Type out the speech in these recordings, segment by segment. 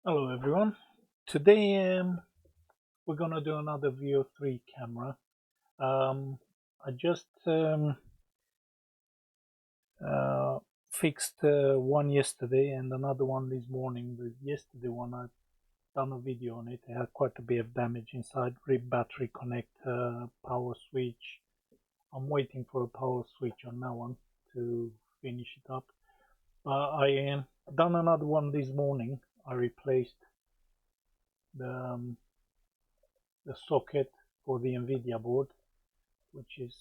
Hello everyone. Today we're gonna do another VO3 camera. I just uh, fixed one yesterday and another one this morning. The yesterday one I done a video on it. It had quite a bit of damage inside. Rib battery connector, power switch. I'm waiting for a power switch on that one to finish it up. I done another one this morning. I replaced the the socket for the NVIDIA board, which is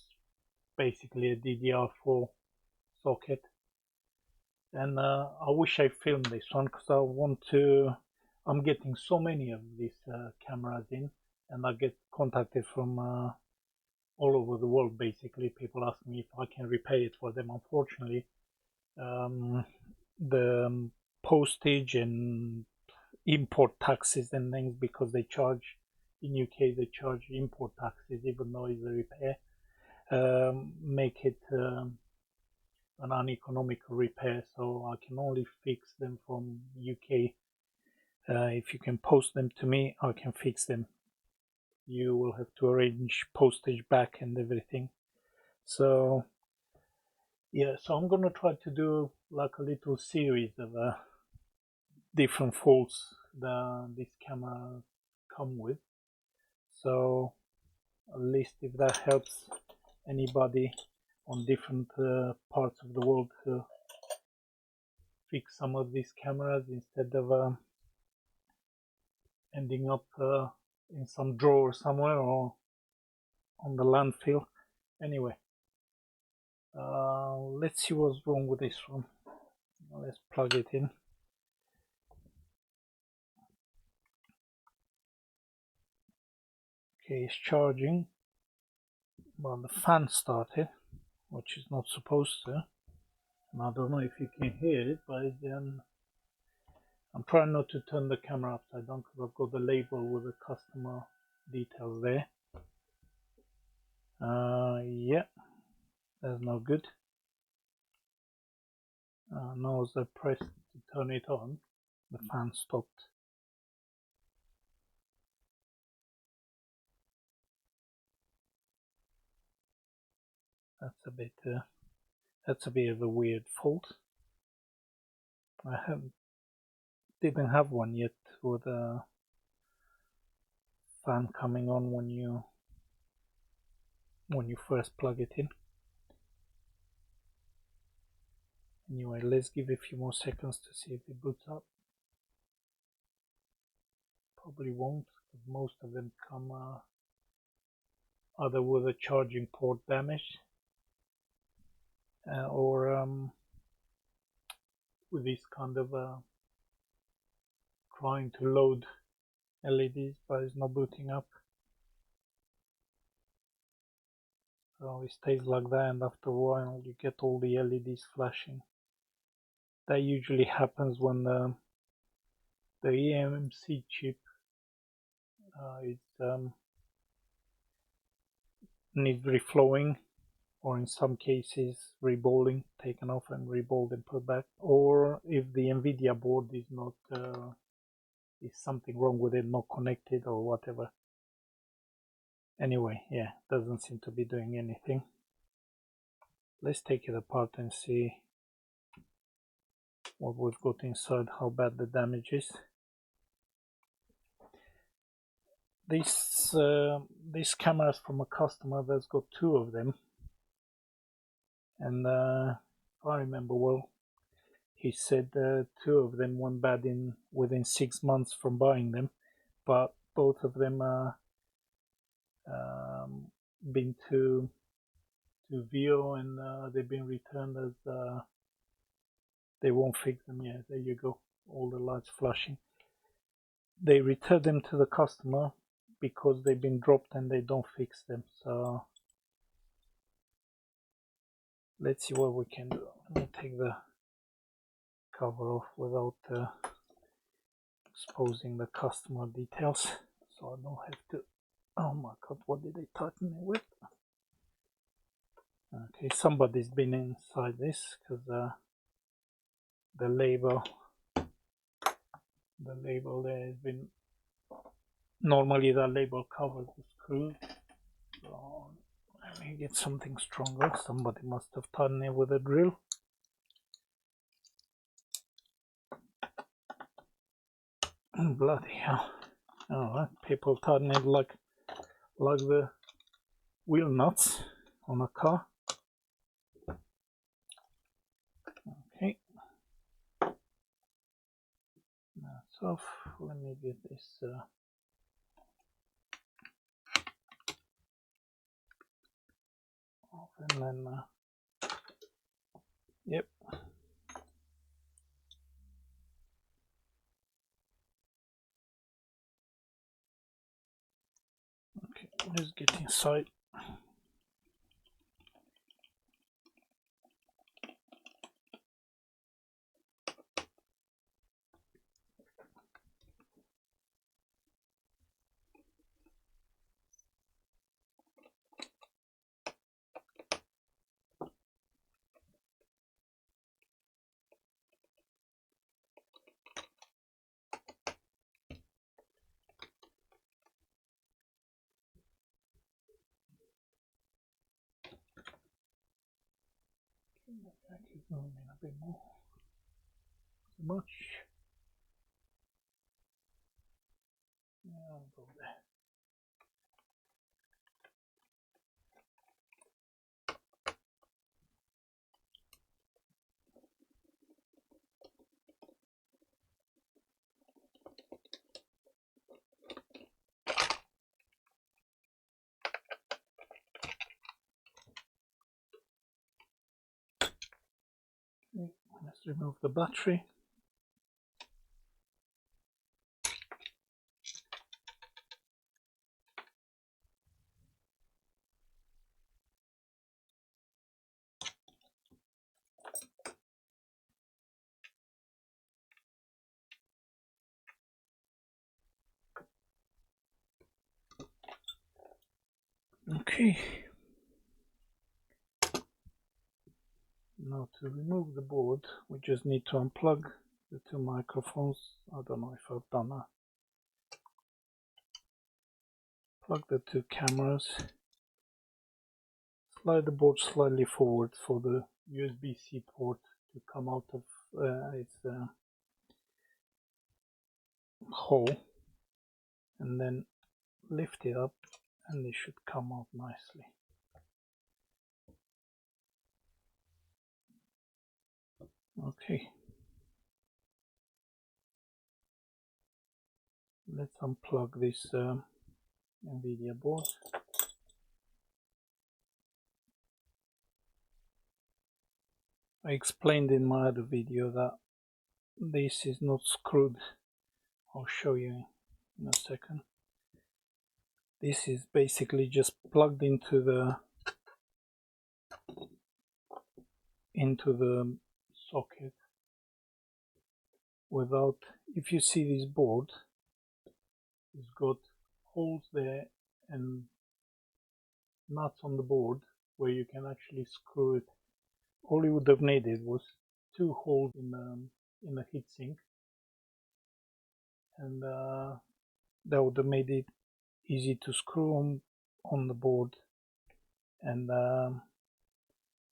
basically a DDR4 socket. And I wish I filmed this one because I want to. I'm getting so many of these cameras in, and I get contacted from all over the world. Basically, people ask me if I can repair it for them. Unfortunately, um, the postage and import taxes and things, because they charge in UK, they charge import taxes even though it's a repair, make it an uneconomical repair. So I can only fix them from UK. If you can post them to me, I can fix them. You will have to arrange postage back and everything. So yeah, so I'm gonna try to do like a little series of different faults that this camera come with. So at least if that helps anybody on different parts of the world to fix some of these cameras instead of ending up in some drawer somewhere or on the landfill. Anyway, let's see what's wrong with this one. Let's plug it in. Okay, it's charging. Well, the fan started, which is not supposed to. And I don't know if you can hear it, but I'm trying not to turn the camera upside down because I've got the label with the customer details there. Yeah, that's no good. Now as I pressed to turn it on, the fan stopped. That's a bit of a weird fault. I didn't have one yet with a fan coming on when you first plug it in. Anyway, let's give it a few more seconds to see if it boots up. Probably won't, because most of them come either with a charging port damaged or with this kind of trying to load LEDs but it's not booting up. So it stays like that, and after a while you get all the LEDs flashing. That usually happens when the eMMC chip needs reflowing, or in some cases rebolting, taken off and reballed and put back, or if the NVIDIA board is not is something wrong with it, not connected or whatever. Anyway, yeah, doesn't seem to be doing anything. Let's take it apart and see what we've got inside, how bad the damage is. This camera is from a customer that's got two of them, and if I remember well, he said two of them went bad within 6 months from buying them, but both of them been to VO, and they've been returned as they won't fix them. Yeah, there you go, all the lights flashing. They return them to the customer because they've been dropped and they don't fix them. So let's see what we can do. Let me take the cover off without exposing the customer details, so I don't have to. Oh my god, what did they tighten me with? Okay, somebody's been inside this because the label The label there has been, normally that label covers the screw. So let me get something stronger. Somebody must have tightened it with a drill. Bloody hell. Alright, people tighten it like the wheel nuts on a car. Okay. That's off. Let me get this off, and then yep. Okay, let's get inside. I keep moving a bit more. Too much. Yeah, I'll go there. Okay, let's remove the battery. Okay. Now to remove the board, we just need to unplug the two microphones. I don't know if I've done that. Plug the two cameras. Slide the board slightly forward for the USB-C port to come out of its hole, and then lift it up and it should come out nicely. Okay, let's unplug this NVIDIA board. I explained in my other video that this is not screwed. I'll show you in a second. This is basically just plugged into the socket without, if you see this board, it's got holes there and nuts on the board where you can actually screw it. All you would have needed was two holes in the heatsink, and that would have made it easy to screw on the board and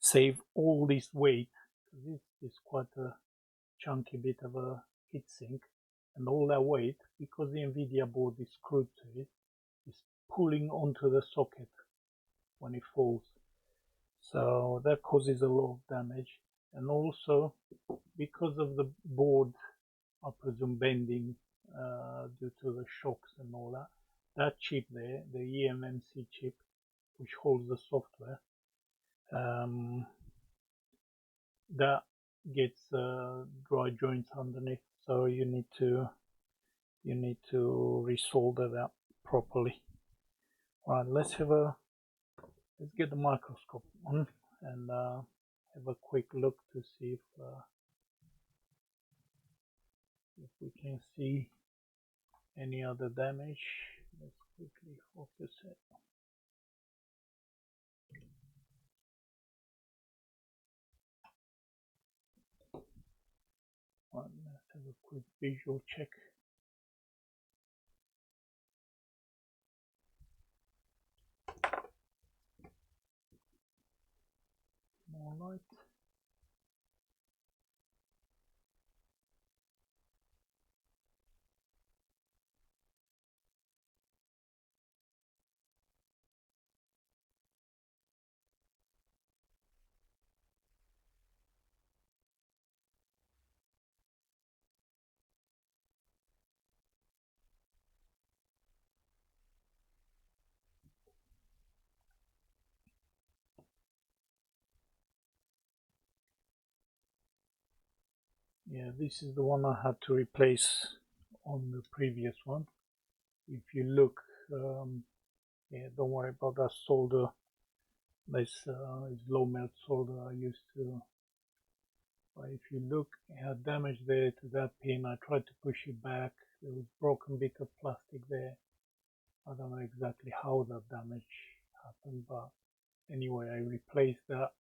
save all this weight. This is quite a chunky bit of a heatsink, and all that weight, because the NVIDIA board is screwed to it, is pulling onto the socket when it falls. So that causes a lot of damage. And also, because of the board, I presume, bending due to the shocks and all that, that chip there, the eMMC chip, which holds the software, that gets dry joints underneath, so you need to resolder that properly. Right, let's get the microscope on and have a quick look to see if we can see any other damage. Let's quickly focus it. Right, let's have a quick visual check. Yeah, this is the one I had to replace on the previous one. If you look, yeah, don't worry about that solder. This is low melt solder I used to. But if you look, it had damage there to that pin. I tried to push it back. There was broken bit of plastic there. I don't know exactly how that damage happened, but anyway, I replaced that.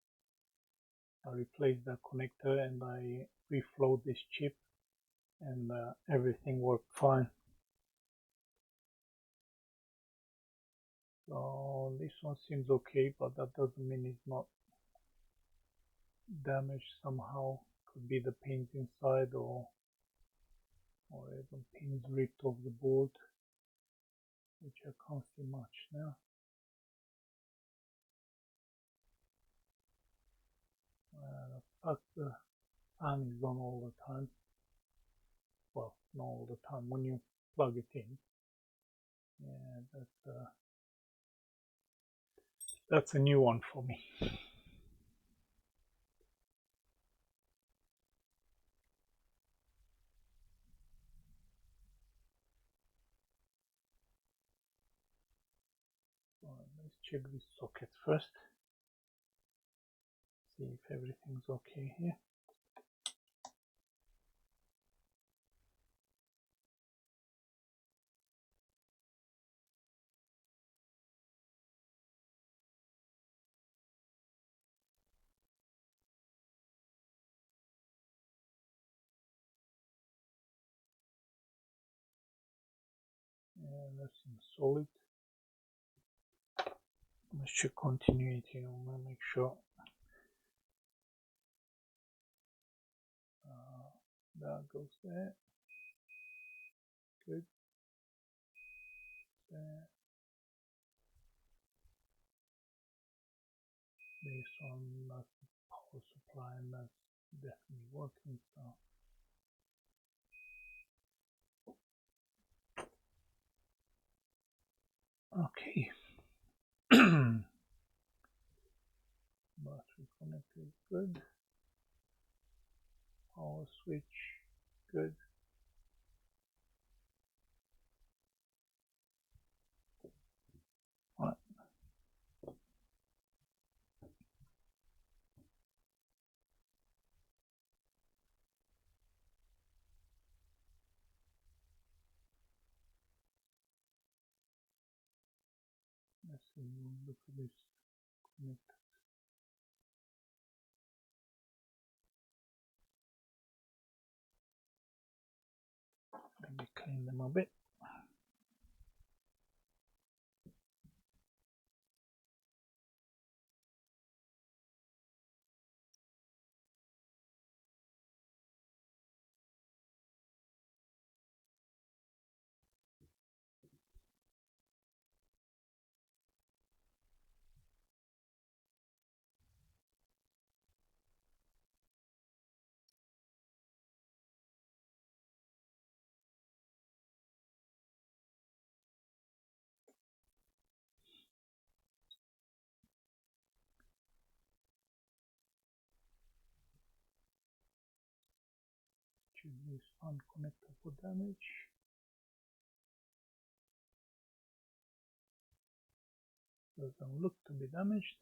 I replaced that connector and I reflowed this chip, and everything worked fine. So this one seems okay, but that doesn't mean it's not damaged somehow. Could be the pins inside, or even pins ripped off the board, which I can't see much now. The fact the fan is on all the time. Well, not all the time. When you plug it in, yeah, that's a new one for me. Let's check this socket first. See if everything's okay here. Yeah, that seems solid. Let's check continuity. I'm gonna make sure that goes there. Good. There. Based on that power supply, and that's definitely working. So okay. Battery connected, good. Power switch, good. Right. Let's see, look at this connector. Maybe clean them a bit. Choose this fan connector for damage. Doesn't look to be damaged.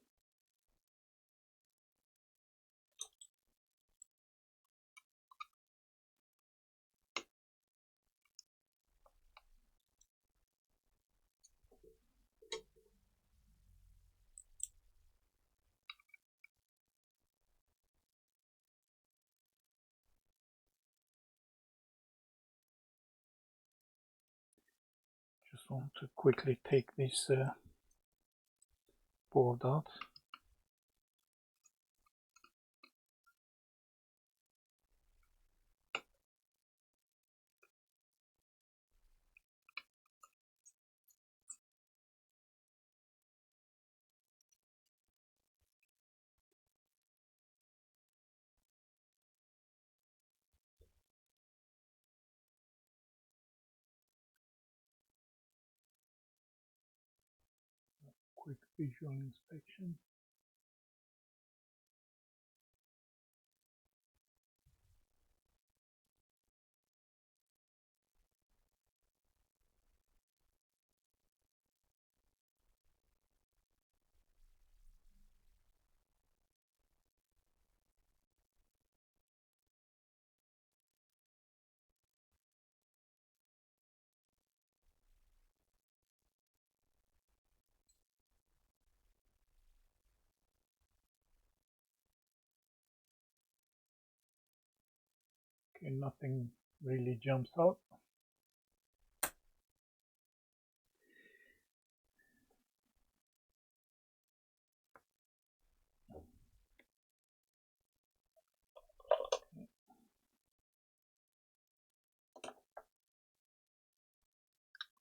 Just want to quickly take this board out. Quick visual inspection. Okay, nothing really jumps out.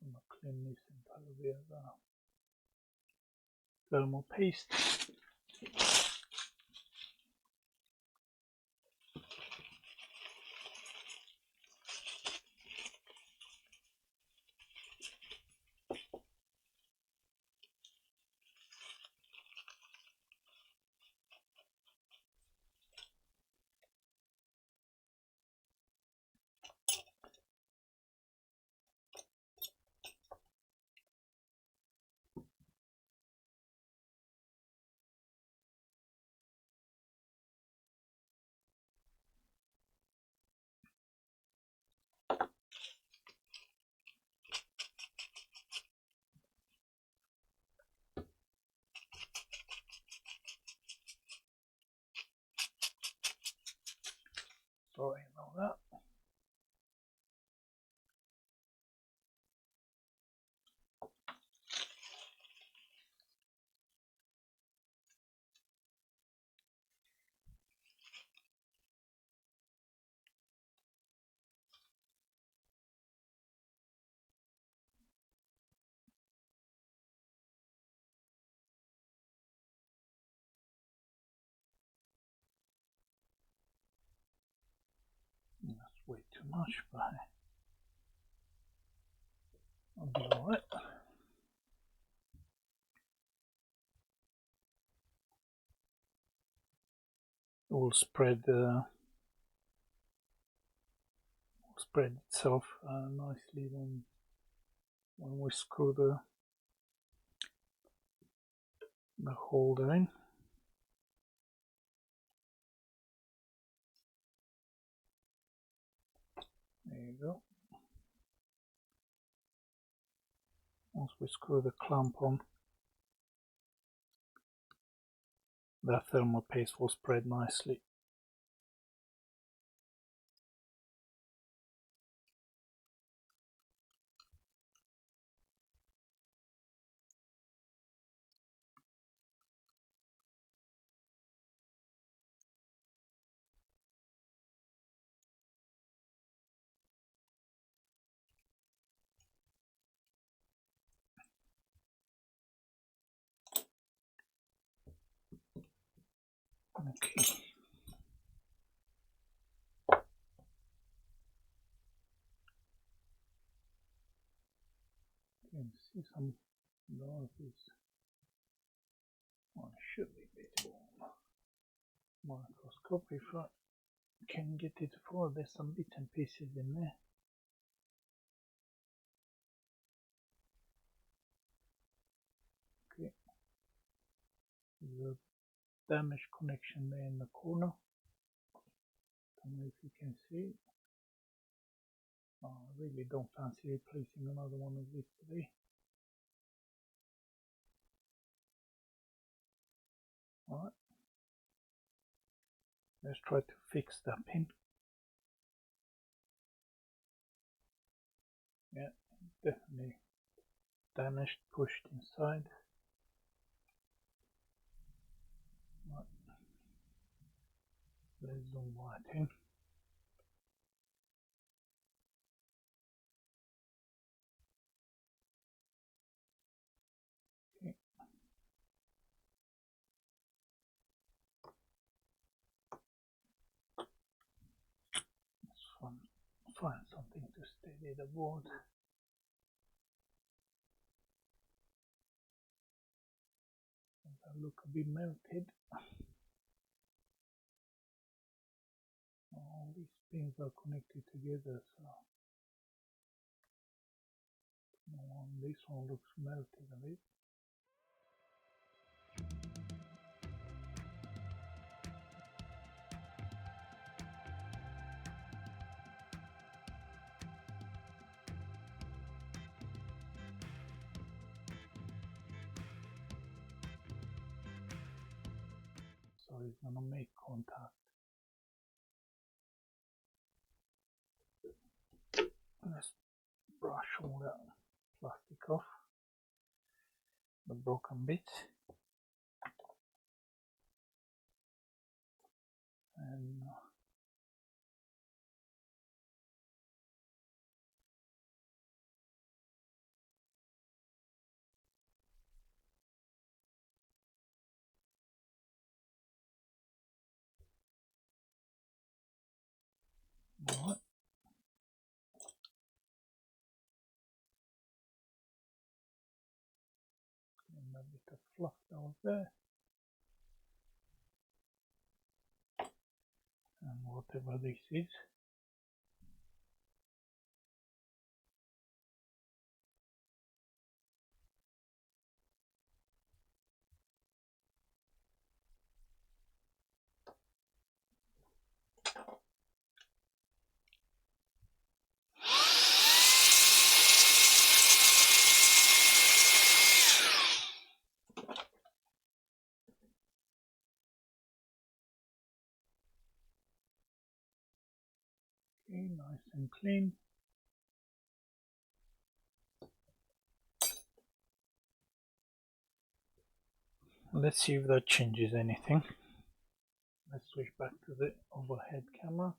I'm gonna clean this entirely with thermal paste. Sorry about that. That's way too much, but I'll be alright. It will spread itself nicely when we screw the holder in. There you go. Once we screw the clamp on, that thermal paste will spread nicely. Okay. You can see some of this. One should be a bit more microscope if I can get it for. There's some bits and pieces in there. Okay. There's a damaged connection there in the corner. Don't know if you can see. I really don't fancy replacing another one of these today. Alright. Let's try to fix that pin. Yeah, definitely damaged, pushed inside. Right. Let's zoom right in. Okay. Let's find something to steady the board. They look a bit melted. All these pins are connected together, so this one looks melted a bit. So it's gonna make contact. brush all that plastic off, the broken bits, and alright. And a bit of fluff that was there, and whatever this is. Okay, nice and clean. Let's see if that changes anything. Let's switch back to the overhead camera.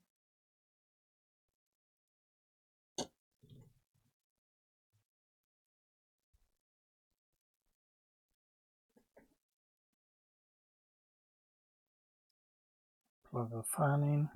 Plug the fan in.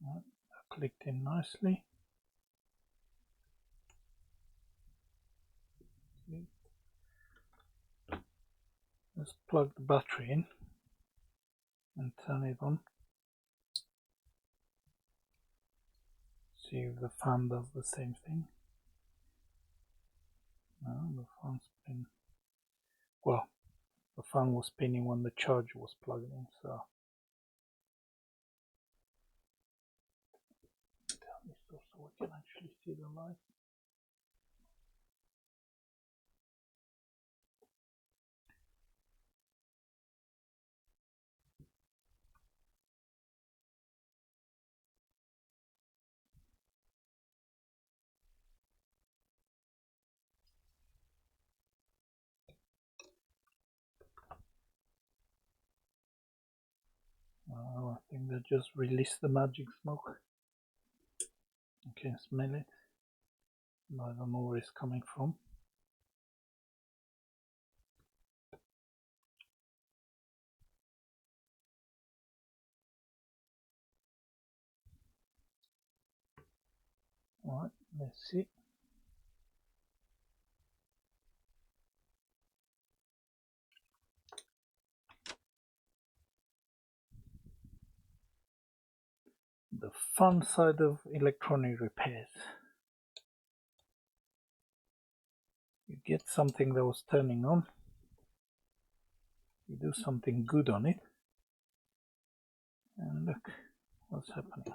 Right, that clicked in nicely. Let's plug the battery in and turn it on. See if the fan does the same thing. No, the fan's spinning. Well, the fan was spinning when the charger was plugged in, so turn this off so we can actually see the light. I think that just released the magic smoke. You can smell it, but I don't know where it's coming from. Alright, let's see. The fun side of electronic repairs. You get something that was turning on, you do something good on it, and look what's happening.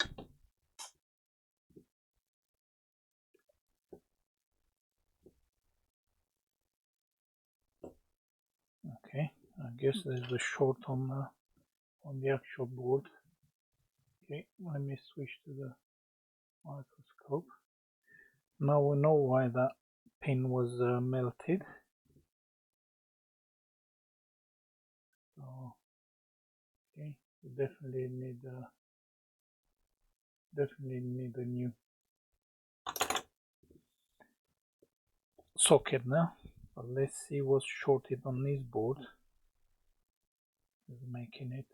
Okay, I guess there's a short on the actual board. Okay, let me switch to the microscope. Now we know why that pin was melted. So, okay, we definitely need a new socket now. But let's see what's shorted on this board. Is making it.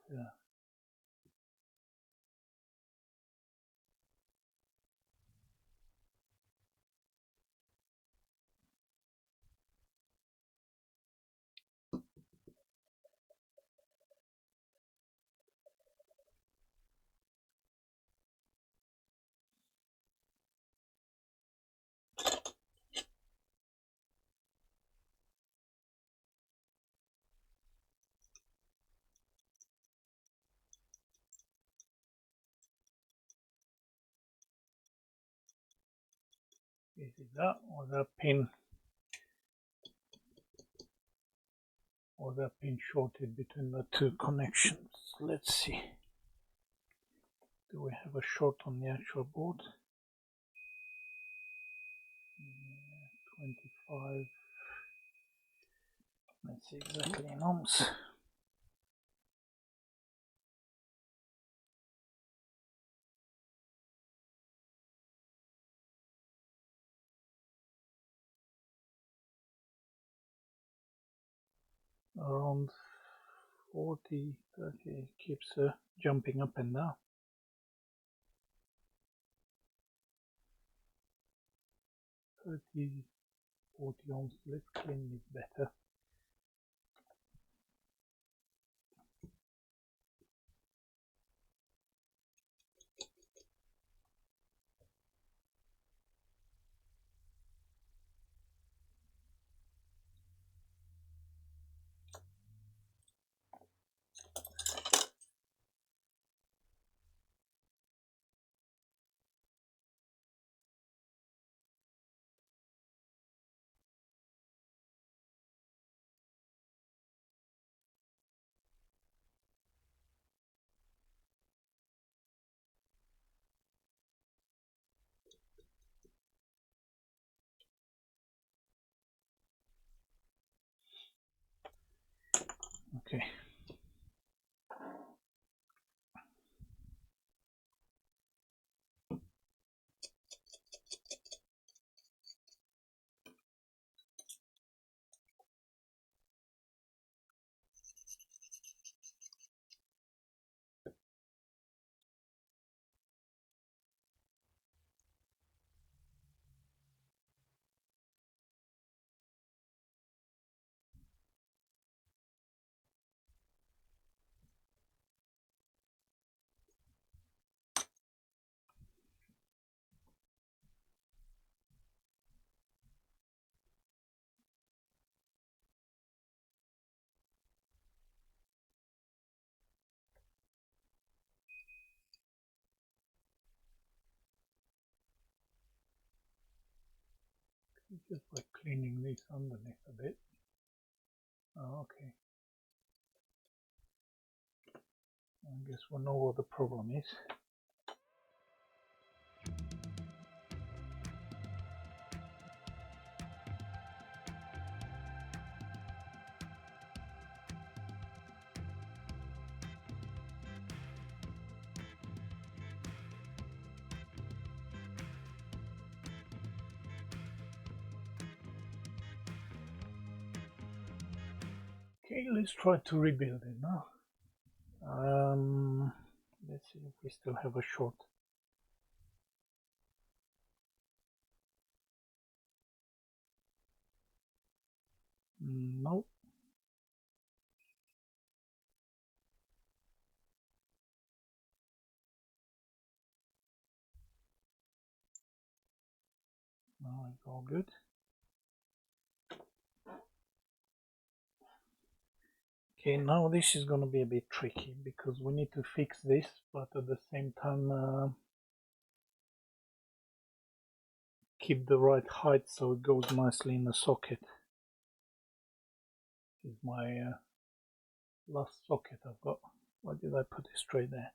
Is it that or that pin? Or that pin shorted between the two connections? Let's see. Do we have a short on the actual board? 25. Let's see exactly in ohms. Around 40, 30, keeps jumping up and down. 30, 40 ohms. Let's clean this better. Okay. Just by cleaning this underneath a bit. Oh, okay. I guess we know what the problem is. Okay, let's try to rebuild it now. Let's see if we still have a short. No. Now it's all good. Okay, now this is going to be a bit tricky because we need to fix this, but at the same time keep the right height so it goes nicely in the socket. This is my last socket I've got. Why did I put it straight there?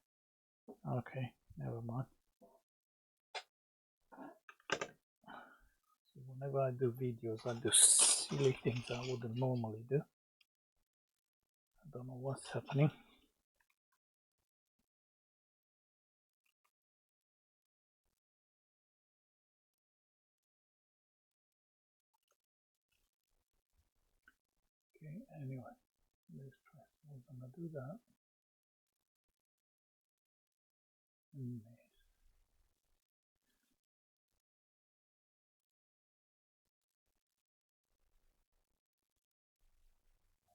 Okay, never mind. So whenever I do videos, I do silly things I wouldn't normally do. I don't know what's happening. Okay, anyway, let's try. We're gonna do that.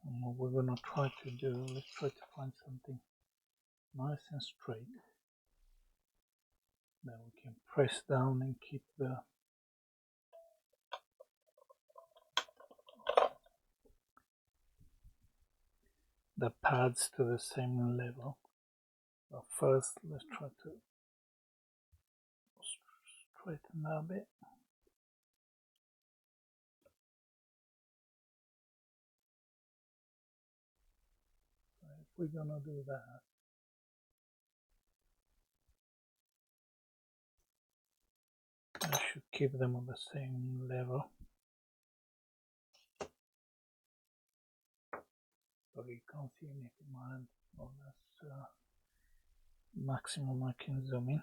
And what we're gonna try to do, let's try to find something nice and straight that we can press down and keep the pads to the same level. But first, let's try to straighten that a bit. we're gonna do that, I should keep them on the same level. Sorry, you can't see anything behind. Oh, that's maximum I can zoom in.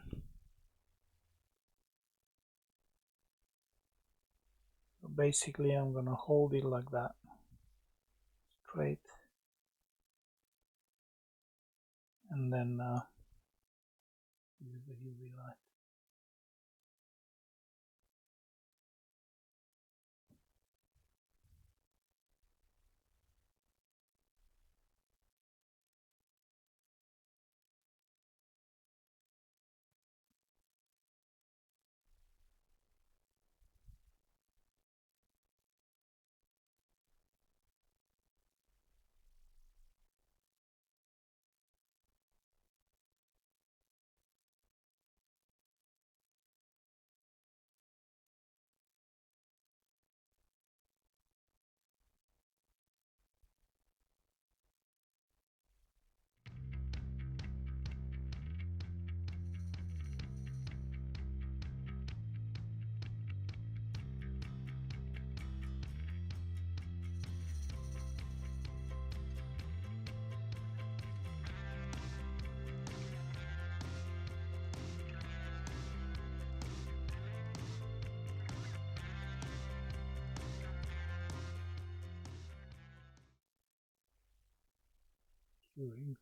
So basically I'm gonna hold it like that, straight, and then use the UV light.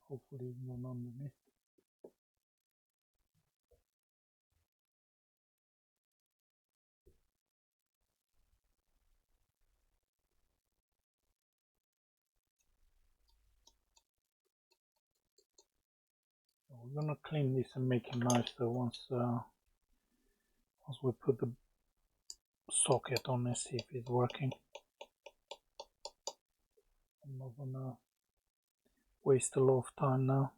Hopefully it's not underneath. So we're gonna clean this and make it nice. So once we put the socket on and see if it's working. I'm not gonna waste a lot of time now.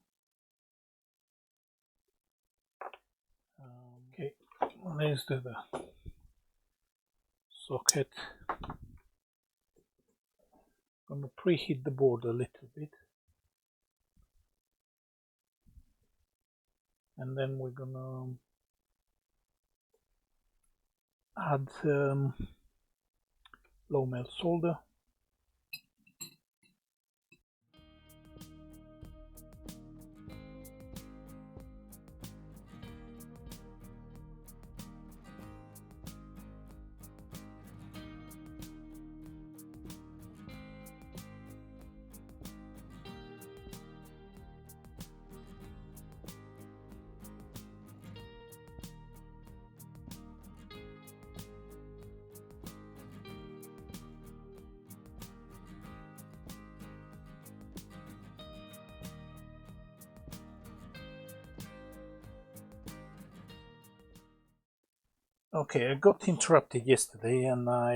Okay, let's do the socket. I'm gonna preheat the board a little bit, and then we're gonna add low melt solder. Okay, I got interrupted yesterday and I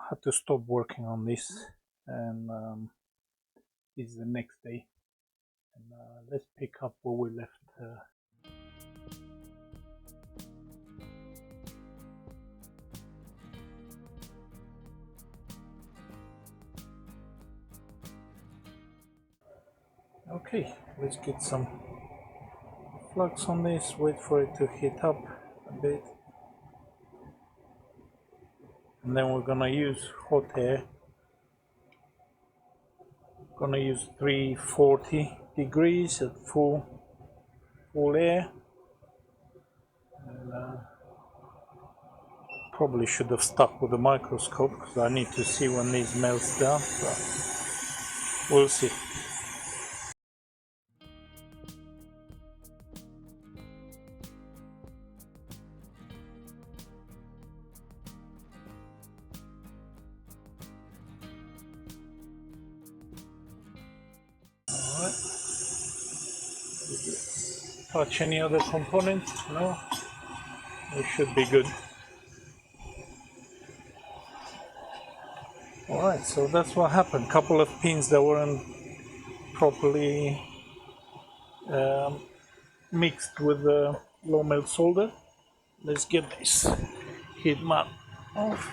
had to stop working on this, and this is the next day, and let's pick up where we left. Okay, let's get some flux on this, wait for it to heat up a bit, and then we're gonna use hot air. Gonna use 340 degrees at full air, and probably should have stuck with the microscope because I need to see when these melts down, but we'll see. Alright. Touch any other components? No? We should be good. Alright, so that's what happened. Couple of pins that weren't properly mixed with the low melt solder. Let's get this heat mat off,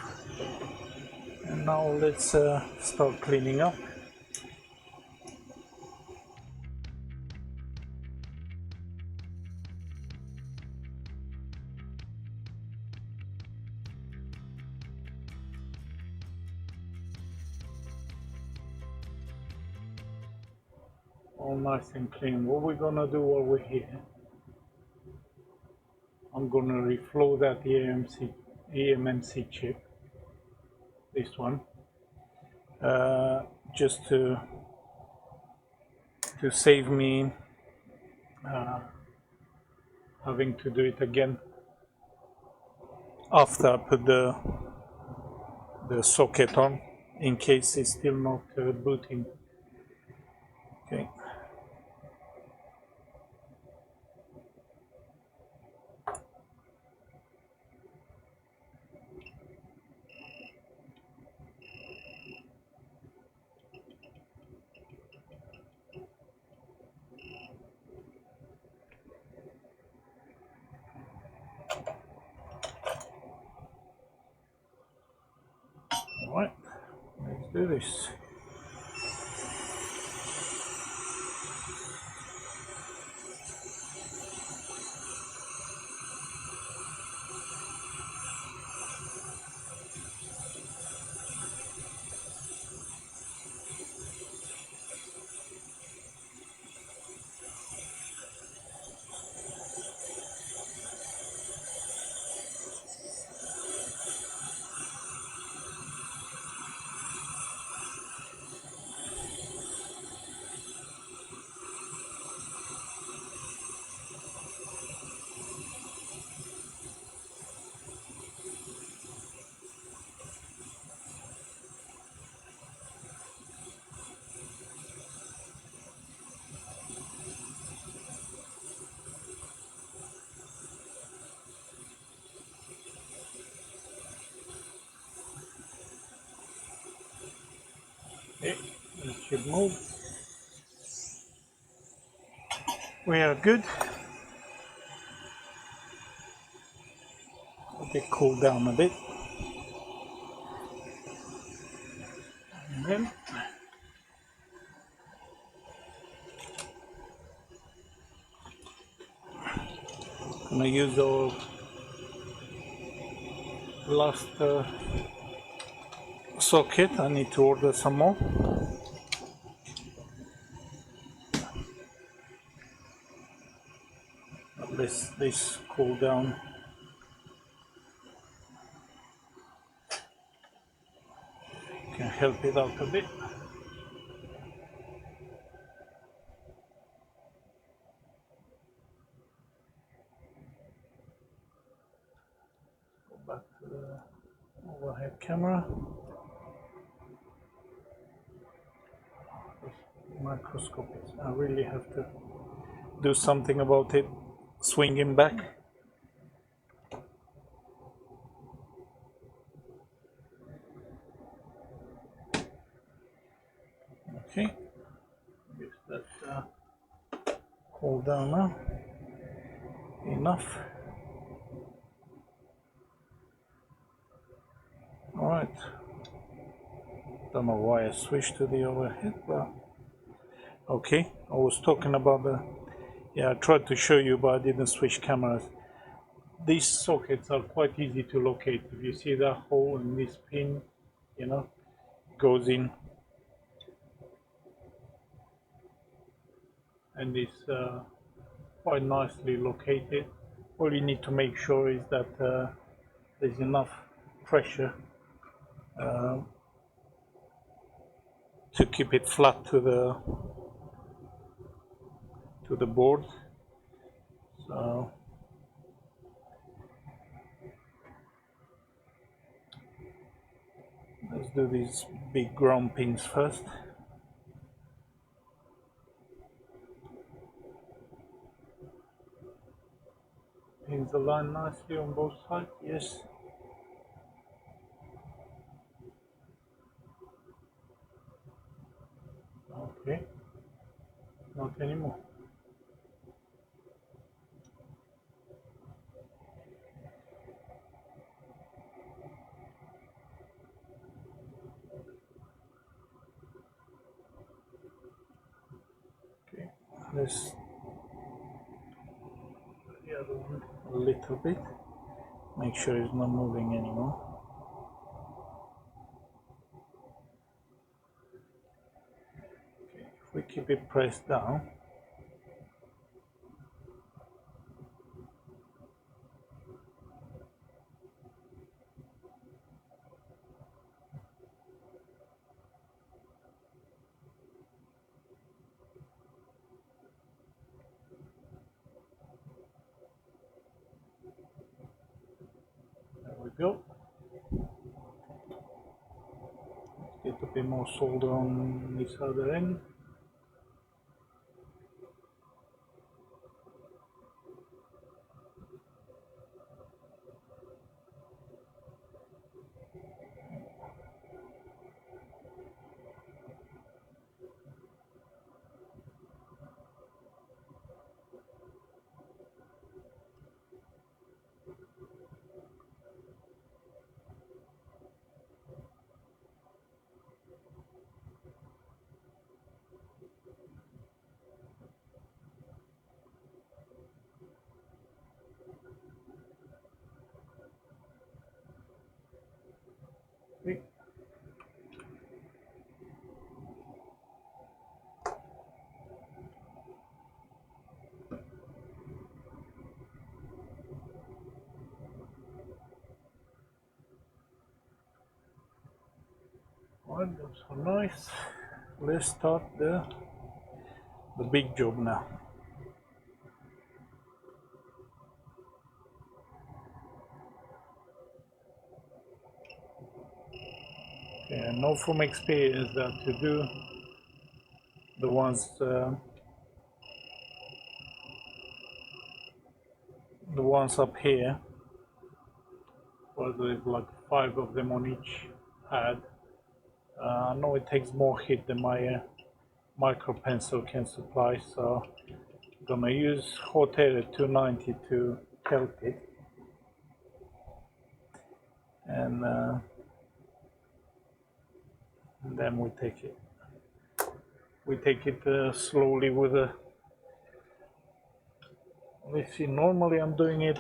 and now let's start cleaning up. all nice and clean. What we're gonna do while we're here, I'm gonna reflow that eMMC chip, this one, just to save me having to do it again after I put the socket on, in case it's still not booting. Okay. Alright, let's do this. Okay, it should move. We are good. Let it cool down a bit. And then I'm gonna use our last socket. I need to order some more. Let this cool down. Can help it out a bit. Go back to the overhead camera. Microscopic. I really have to do something about it. Swinging back. Okay. Guess that cool down now. Enough. All right. Don't know why I switched to the overhead, but okay. I was talking about I tried to show you, but I didn't switch cameras. These sockets are quite easy to locate. If you see that hole in this pin, goes in, and it's quite nicely located. All you need to make sure is that there's enough pressure to keep it flat to the board. So let's do these big ground pins first. Pins align nicely on both sides, yes. Okay, not anymore. Okay, let's the other one a little bit. Make sure it's not moving anymore. Okay, if we keep it pressed down. There we go. Get a bit more solder on this other end. Right, that's so nice. Let's start the big job now. Okay, I know from experience that to do the ones up here, well, there's like 5 of them on each pad. I know it takes more heat than my micro pencil can supply, so I'm gonna use hot air at 290 to help it, and then we take it slowly with a. Let's see. Normally, I'm doing it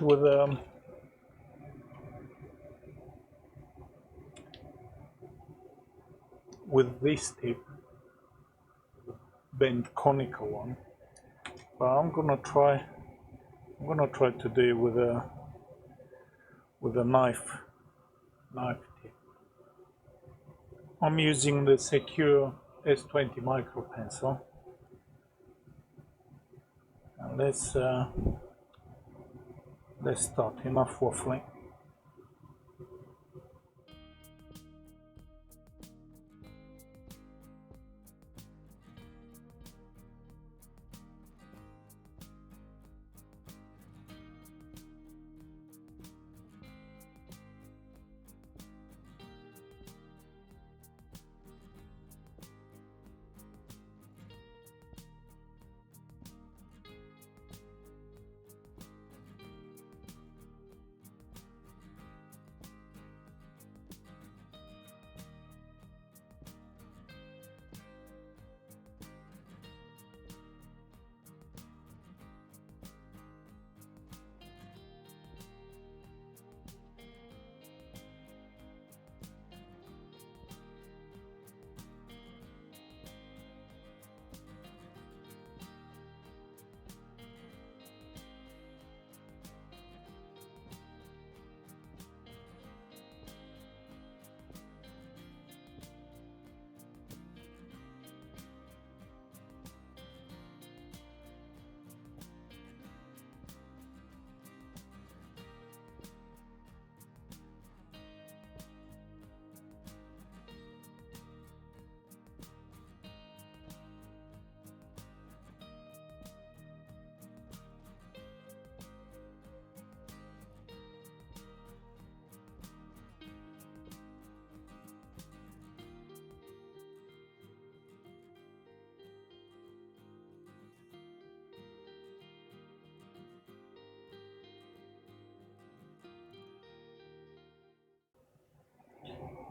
with this tip, bent conical one, but I'm gonna try to do it with a knife tip. I'm using the Secure S20 micro pencil, and let's start. Enough waffling.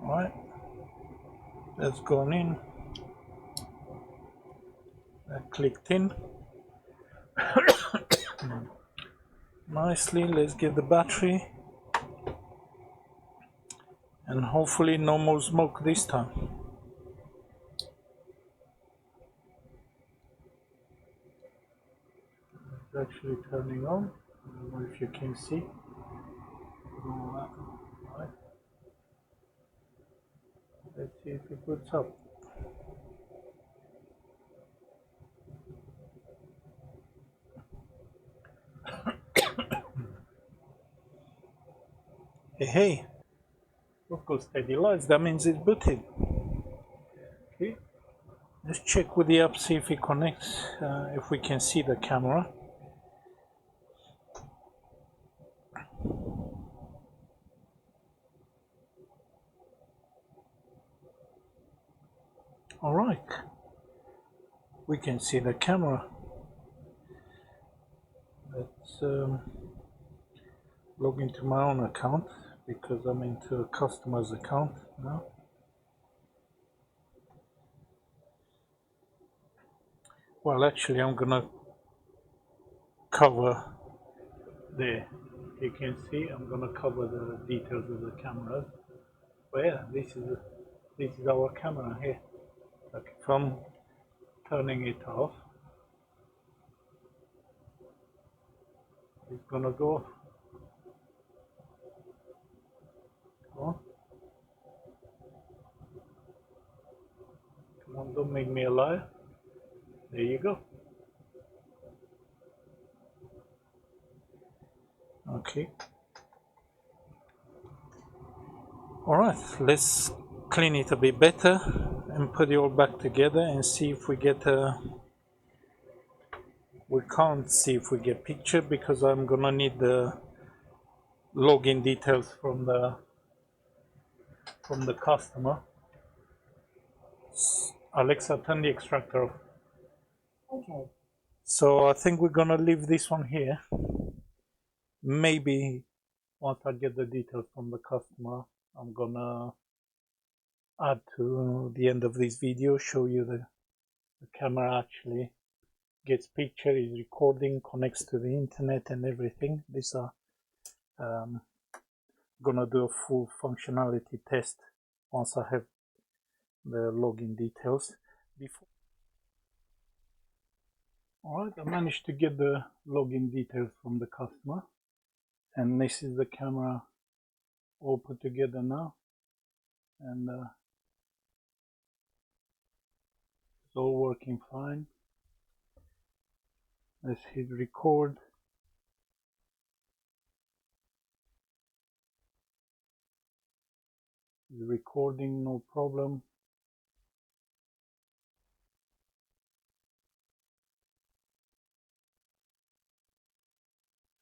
Right, that's gone in. That clicked in nicely. Let's get the battery, and hopefully no more smoke this time. actually turning on. I don't know if you can see. Right. Let's see if it boots up. Hey, of course, steady lights, that means it's booted. Okay, let's check with the app, see if it connects, if we can see the camera. Alright, we can see the camera. Let's log into my own account because I'm into a customer's account now. Well, actually, I'm gonna cover there. You can see I'm gonna cover the details of the cameras. But yeah, this is our camera here. Okay, from turning it off, it's gonna go off. Oh, come on, don't make me a liar. There you go. Okay. Alright, let's clean it a bit better and put it all back together and see if we get a... We can't see if we get picture because I'm gonna need the login details from the customer. Alexa, turn the extractor off. Okay. So I think we're gonna leave this one here. Maybe once I get the details from the customer, I'm gonna add to the end of this video, show you the camera actually gets picture, is recording, connects to the internet and everything. These are gonna do a full functionality test once I have the login details. Alright, I managed to get the login details from the customer, and this is the camera all put together now, and it's all working fine. Let's hit record. It's recording, no problem.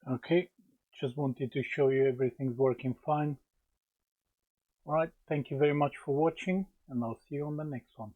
Okay, just wanted to show you everything's working fine. Alright, thank you very much for watching, and I'll see you on the next one.